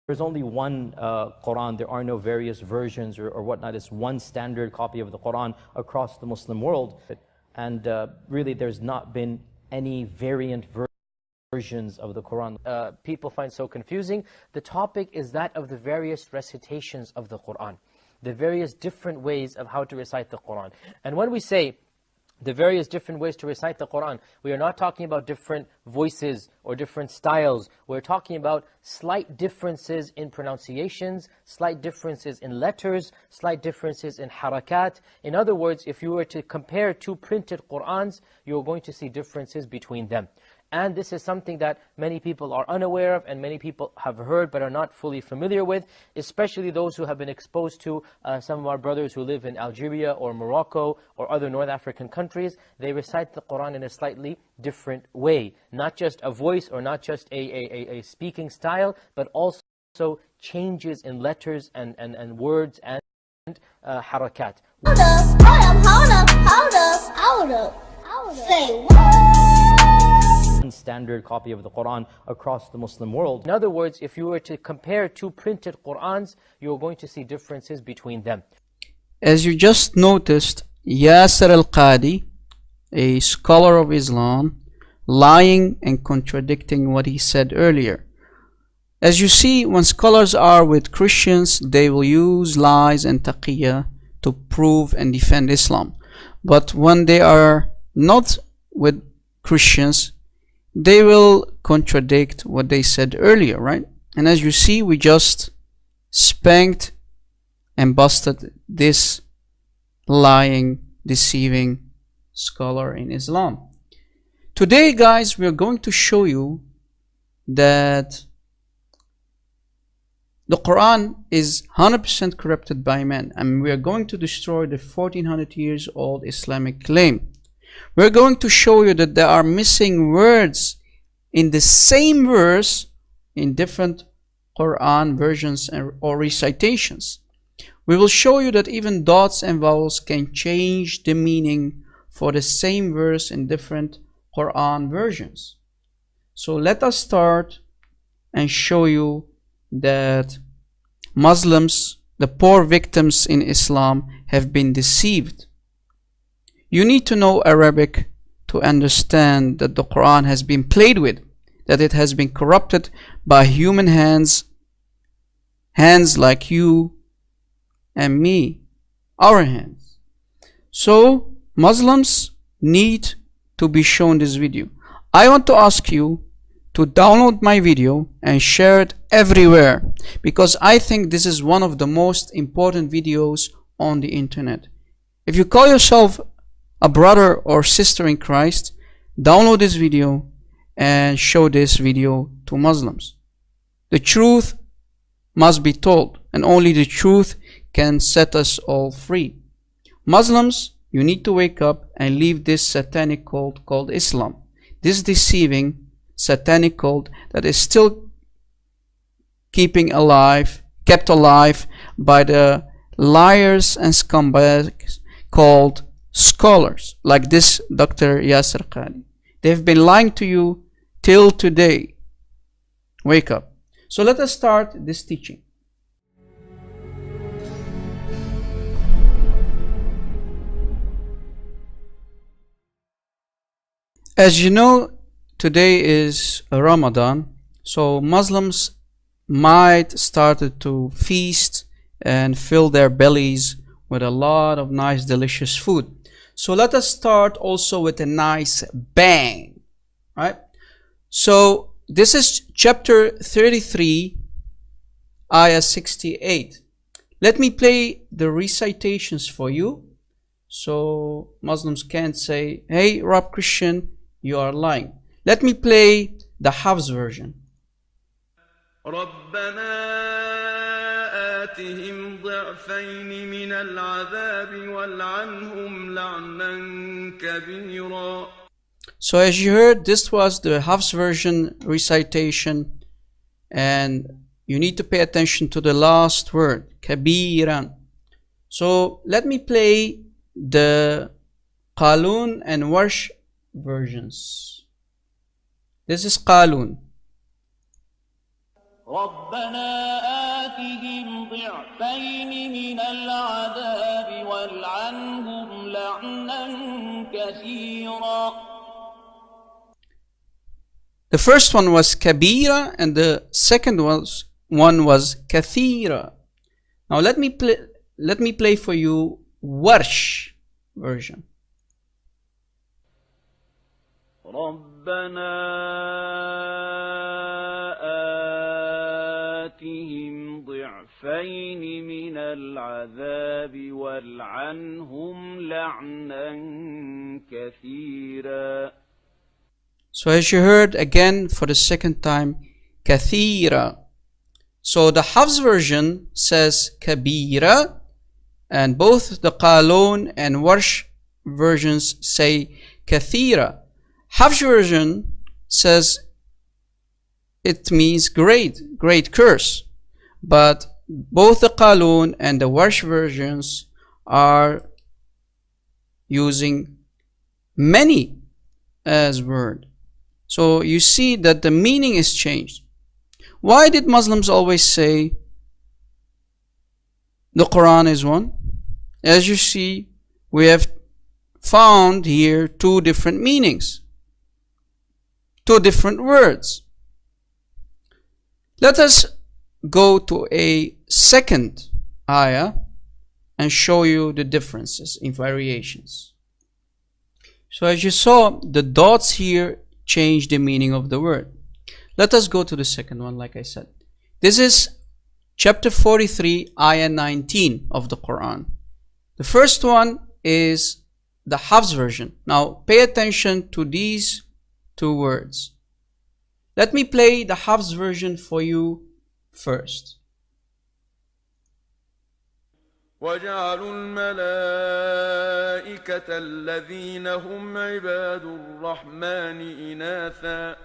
There's only one Quran. There are no various versions or whatnot. It's one standard copy of the Quran across the Muslim world. And really, there's not been any variant versions of the Quran. People find so confusing. The topic is that of the various recitations of the Quran, the various different ways of how to recite the Quran. And when we say the various different ways to recite the Quran, we are not talking about different voices or different styles. We're talking about slight differences in pronunciations, slight differences in letters, slight differences in harakat. In other words, if you were to compare two printed Qurans, you're going to see differences between them. And this is something that many people are unaware of and many people have heard but are not fully familiar with, especially those who have been exposed to some of our brothers who live in Algeria or Morocco or other North African countries. They recite the Quran in a slightly different way. Not just a voice or not just a speaking style, but also changes in letters and words and harakat. Hold up. Say what? Standard copy of the Quran across the Muslim world. In other words, if you were to compare two printed Qurans, you're going to see differences between them. As you just noticed, Yasser al-Qadi, a scholar of Islam, lying and contradicting what he said earlier. As you see, when scholars are with Christians, they will use lies and taqiyya to prove and defend Islam. But when they are not with Christians, they will contradict what they said earlier, right? And as you see, we just spanked and busted this lying, deceiving scholar in Islam. Today, guys, we are going to show you that the Quran is 100% corrupted by man, and we are going to destroy the 1400 years old Islamic claim. We're going to show you that there are missing words in the same verse in different Quran versions or recitations. We will show you that even dots and vowels can change the meaning for the same verse in different Quran versions. So let us start and show you that Muslims, the poor victims in Islam, have been deceived. You need to know Arabic to understand that the Quran has been played with, that it has been corrupted by human hands, hands like you and me, our hands. So Muslims need to be shown this video. I want to ask you to download my video and share it everywhere, because I think this is one of the most important videos on the internet. If you call yourself a brother or sister in Christ, download this video and show this video to Muslims. The truth must be told, and only the truth can set us all free. Muslims, you need to wake up and leave this satanic cult called Islam, this deceiving satanic cult that is still kept alive by the liars and scumbags called scholars, like this Dr. Yasser Qadi. They've been lying to you till today. Wake up. So let us start this teaching. As you know, today is Ramadan, so Muslims might start to feast and fill their bellies with a lot of nice delicious food. So let us start also with a nice bang, right? So this is chapter 33, ayah 68. Let me play the recitations for you, so Muslims can't say, hey Rob Christian, you are lying. Let me play the Hafs version. آتهم ضعفين من العذاب والعنهم لعنا كبيرا. So as you heard, this was the Hafs version recitation, and you need to pay attention to the last word, kabiran. So let me play the Qaloon and Warsh versions. This is Qaloon. ربنا آتهم ضعفين من العذاب والعنهم لعنا كثيرا. The first one was kabira and the second one was kathira. Now let me play for you Warsh version. ربنا آتهم ضعفين من العذاب والعنهم لعنا كثيرا. So as you heard again for the second time, kathira. So the Hafs version says kabira, and both the Qaloon and Warsh versions say kathira. Hafs version says it means great curse, but both the Qaloon and the Warsh versions are using many as word. So you see that the meaning is changed. Why did Muslims always say the Quran is one? As you see, we have found here two different meanings, two different words. Let us go to a second ayah and show you the differences in variations. So as you saw, the dots here change the meaning of the word. Let us go to the second one, like I said. This is chapter 43, ayah 19 of the Quran. The first one is the Hafs version. Now pay attention to these two words. Let me play the Hafs version for you first. وجعلوا الملائكة الذين هم عباد الرحمن إناثا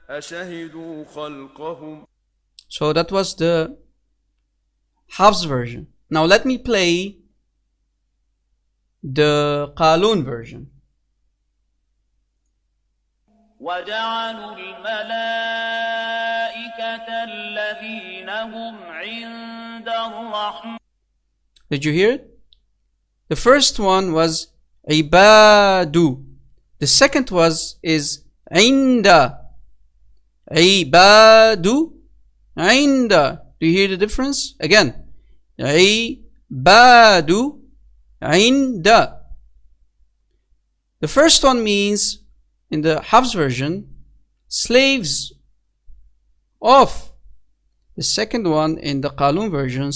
أشهدوا خلقهم. So that was the Hafs version. Now let me play the Qaloon version. وجعلوا الملائكة الذين هم عند الرحمن. Did you hear it? The first one was ibadu. The second is inda. Ibadu, inda. Do you hear the difference? Again, ibadu, inda. The first one means, in the Hafs version, slaves of. The second one in the Qaloon version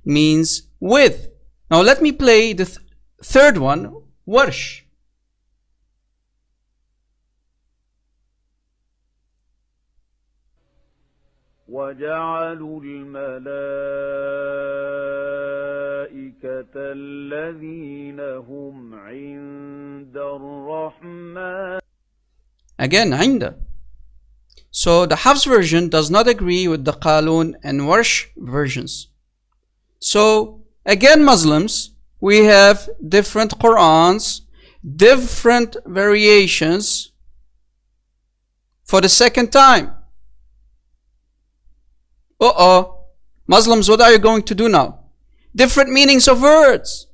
means with. Now let me play the third one, Warsh. وجعلوا الملائكة الذين هم عند الرحمن. Again, عند. So the Hafs version does not agree with the Qaloon and Warsh versions. So again, Muslims, we have different Qurans, different variations for the second time. Muslims, what are you going to do now? Different meanings of words.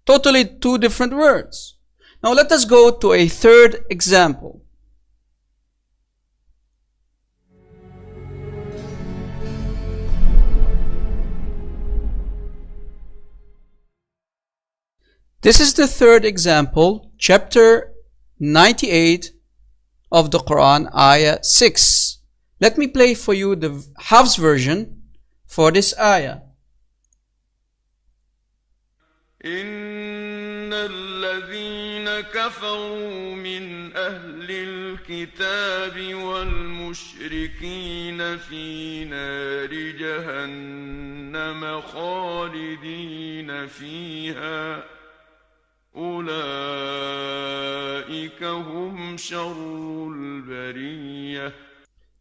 Totally two different words. Now let us go to a third example. This is the third example, chapter 98 of the Quran, ayah 6. Let me play for you the Hafs version for this ayah. إن الذين كفروا من أهل الكتاب والمشركين في نار جهنم خالدين فيها أولئك هم شر البرية.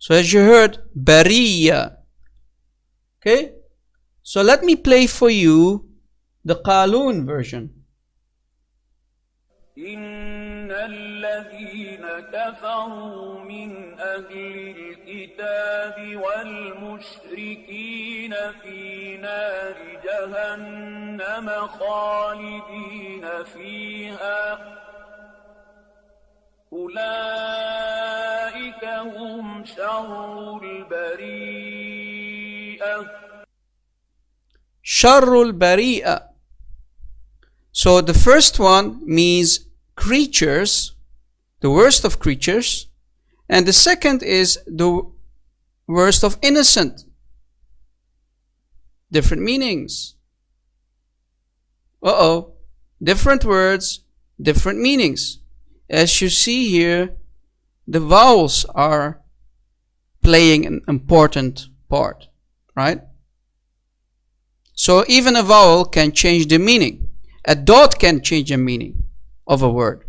So as you heard, Bariya. Okay? So let me play for you the Qaloon version. إن الذين كفروا من أهل الكتاب والمشركين في نار جهنم خالدين فيها أولئك هم شر البريئة. شر البريئة. So the first one means creatures, the worst of creatures, and the second is the worst of innocent. Different meanings. Different words, different meanings. As you see here, the vowels are playing an important part, right? So even a vowel can change the meaning. A dot can change the meaning of a word.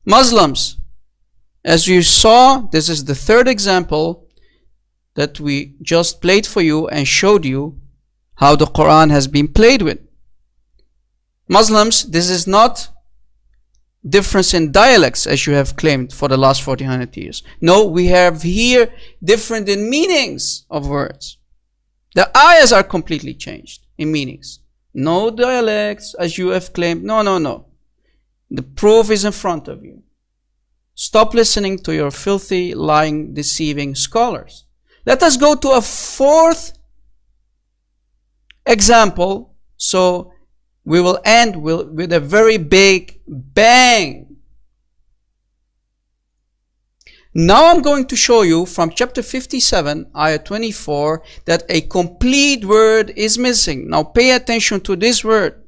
Muslims, as you saw, this is the third example that we just played for you and showed you how the Quran has been played with. Muslims, this is not difference in dialects as you have claimed for the last 1400 years. No, we have here different in meanings of words. The ayahs are completely changed in meanings. No dialects as you have claimed. No. The proof is in front of you. Stop listening to your filthy, lying, deceiving scholars. Let us go to a fourth example. So we will end with a very big bang. Now I'm going to show you from chapter 57, ayah 24, that a complete word is missing. Now pay attention to this word.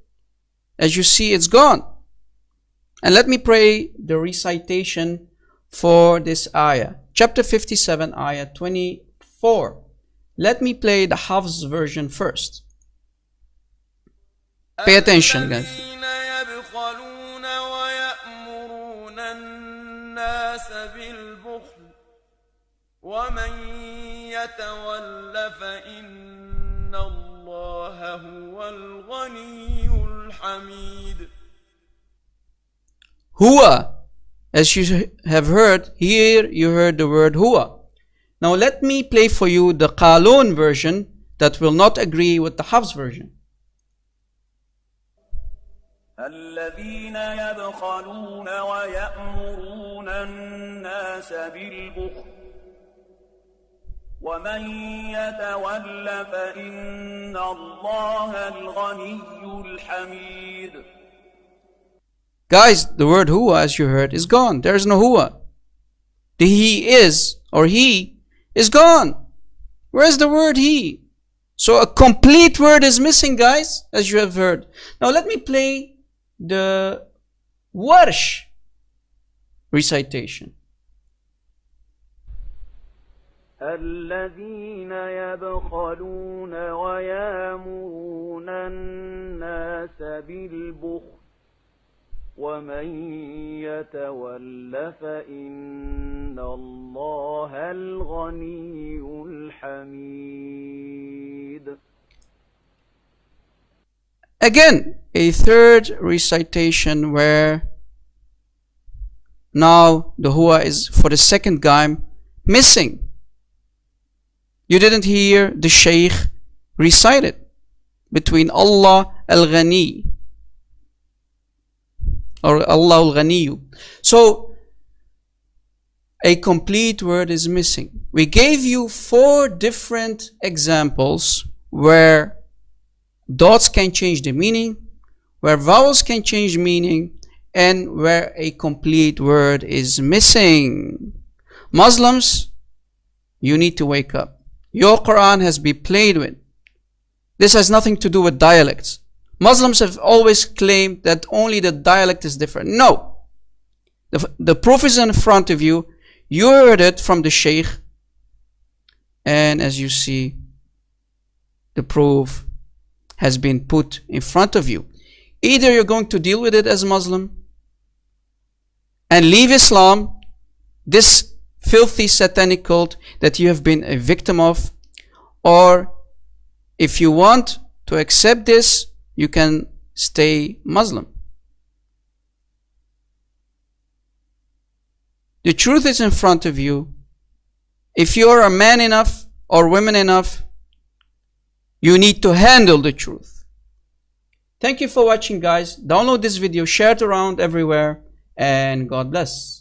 As you see, it's gone. And let me pray the recitation for this ayah. Chapter 57, ayah 24. Let me play the Hafs version first. Pay attention, guys. ومن يتول فإن الله هو الغني الحميد. Huwa, as you have heard, here you heard the word huwa. Now let me play for you the Qaloon version that will not agree with the Hafs version. الذين يبخلون ويأمرون الناس بالبخل ومن يتول فإن الله الغني الحميد. Guys, the word huwa, as you heard, is gone. There is no huwa. The he is, or he, is gone. Where is the word he? So a complete word is missing, guys, as you have heard. Now let me play the Warsh recitation. الذين يبخلون ويأمرون الناس بالبخل ومن يتول فإن الله الغني الحميد. Again, a third recitation where now the huwa is for the second time missing. You didn't hear the Shaykh recite it between Allah al-Ghani or Allah al-Ghaniyu. So a complete word is missing. We gave you 4 different examples where dots can change the meaning, where vowels can change meaning, and where a complete word is missing. Muslims, you need to wake up. Your Quran has been played with. This has nothing to do with dialects. Muslims have always claimed that only the dialect is different. No. The proof is in front of you. You heard it from the Shaykh. And as you see, the proof has been put in front of you. Either you're going to deal with it as a Muslim and leave Islam, this filthy satanic cult that you have been a victim of, or if you want to accept this, you can stay Muslim. The truth is in front of you. If you're a man enough or women enough, you need to handle the truth. Thank you for watching, guys. Download this video, share it around everywhere, and God bless.